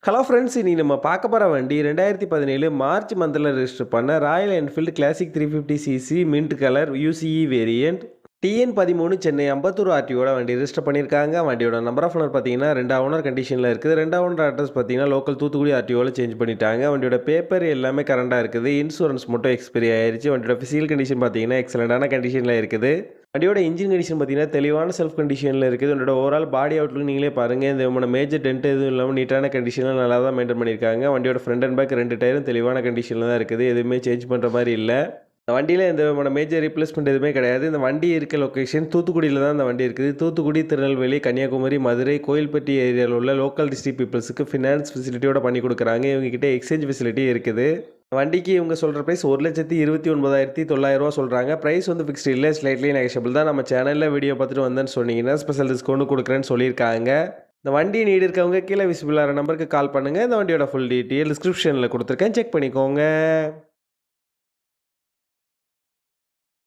Hello friends, இன்னைக்கு நம்ம பார்க்க போகிற வண்டி 2017 மார்ச் மந்தில் ரெஜிஸ்டர் பண்ண Royal Enfield Classic 350cc mint colour UCE variant TN13 Chennai Ambattur ஆர்டிஓட வண்டி ரெஜிஸ்டர் பண்ணியிருக்காங்க. வண்டியோட நம்பர் ஆஃப் ஓனர் பார்த்தீங்கன்னா 2 ஓனர் கண்டிஷனில் இருக்குது. 2 ஓனர் அட்ரஸ் பார்த்தீங்கன்னா லோக்கல் தூத்துக்குடி ஆர்டிஓவில் சேஞ்ச் பண்ணிட்டாங்க. வண்டியோட பேப்பர் எல்லாமே கரண்டாக இருக்குது. இன்சூரன்ஸ் மட்டும் எக்ஸ்பைரி ஆயிடுச்சு. வண்டியோட ஃபிசிக்கல் கண்டிஷன் பார்த்தீங்கன்னா எக்ஸலண்டான கண்டிஷனில் இருக்குது. வண்டியோட இன்ஜின் கண்டிஷன் பார்த்தீங்கன்னா தெளிவான செல்ஃப் கண்டிஷனில் இருக்குது. வண்டியோட ஓவரால் பாடி அவுட்லுக் நீங்களே பாருங்கள். இந்த மேஜர் டென்ட் எதுவும் இல்லாமல் நீட்டான கண்டிஷனில் நல்லா தான் மெயின்டைன் பண்ணியிருக்காங்க. வண்டியோட ஃப்ரண்ட் அண்ட் பேக் 2 டயரும் தெளிவான கண்டிஷனில் தான் இருக்குது. எதுவுமே சேஞ்ச் பண்ணுற மாதிரி இல்லை. இந்த வண்டியில் எந்த மேஜர் ரீப்ளேஸ்மெண்ட் எதுவுமே கிடையாது. இந்த வண்டி இருக்க லொக்கேஷன் தூத்துக்குடியில் தான் இந்த வண்டி இருக்குது. தூத்துக்குடி, திருநெல்வேலி, கன்னியாகுமரி, மதுரை, கோயில்பட்டி ஏரியாவில் உள்ள லோக்கல் டிஸ்ட்ரிக்ட் பீப்புள்ஸுக்கு ஃபினான்ஸ் ஃபெசிலிட்டியோட பண்ணி கொடுக்குறாங்க. இவங்ககிட்ட எக்ஸ்சேஞ்ச் ஃபெசிலிட்டி இருக்குது. வண்டிக்கு இவங்க சொல்கிற ப்ரைஸ் 1,29,900 சொல்கிறாங்க. ப்ரைஸ் வந்து ஃபிக்ஸ்டு இல்லை, ஸ்லைட்லி நெகஷியபிள் தான். நம்ம சேனலில் வீடியோ பார்த்துட்டு வந்தேன்னு சொன்னீங்கன்னா ஸ்பெஷல் டிஸ்கவுண்ட் கொடுக்குறேன்னு சொல்லியிருக்காங்க. இந்த வண்டி நீடு இருக்கவங்க கீழே விசிபிளான நம்பருக்கு கால் பண்ணுங்கள். இந்த வண்டியோட ஃபுல் டீட்டெயில் டிஸ்கிரிப்ஷனில் கொடுத்துருக்கேன், செக் பண்ணிக்கோங்க.